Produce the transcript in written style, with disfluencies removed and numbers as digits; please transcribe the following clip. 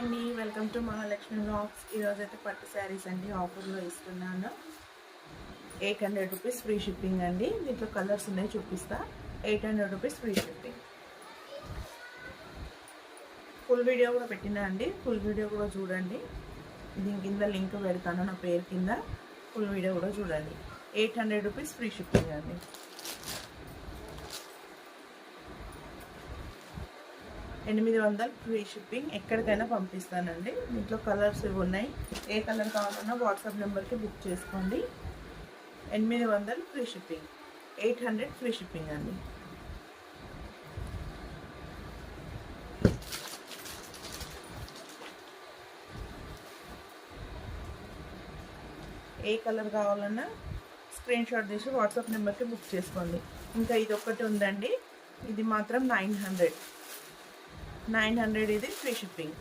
అండి, welcome to Mahalakshmi blogs. ఈరోజు అయితే పట్టు శారీస్ అండి ఆఫర్లో ఇస్తున్నాను. 800 రూపీస్ ఫ్రీ షిప్పింగ్ అండి. దీంట్లో కలర్స్ ఉన్నాయి, చూపిస్తా. 800 rupees free shipping. Full video కూడా పెట్టినా అండి, ఫుల్ వీడియో కూడా చూడండి. దీని కింద లింక్ పెడతాను, నా పేరు కింద. ఫుల్ వీడియో కూడా చూడండి. 800 రూపీస్ ఫ్రీ షిప్పింగ్ అండి. 800 ఫ్రీ షిప్పింగ్, ఎక్కడికైనా పంపిస్తానండి. దీంట్లో కలర్స్ ఇవి ఉన్నాయి. ఏ కలర్ కావాలన్నా వాట్సాప్ నెంబర్కి బుక్ చేసుకోండి. 800 ఫ్రీ షిప్పింగ్, 800 ఫ్రీ షిప్పింగ్ అండి. ఏ కలర్ కావాలన్నా స్క్రీన్ షాట్ తీసి వాట్సాప్ నెంబర్కి బుక్ చేసుకోండి. ఇంకా ఇది ఒకటి ఉందండి, ఇది మాత్రం 900 ఇది ఫ్రీ షిప్పింగ్.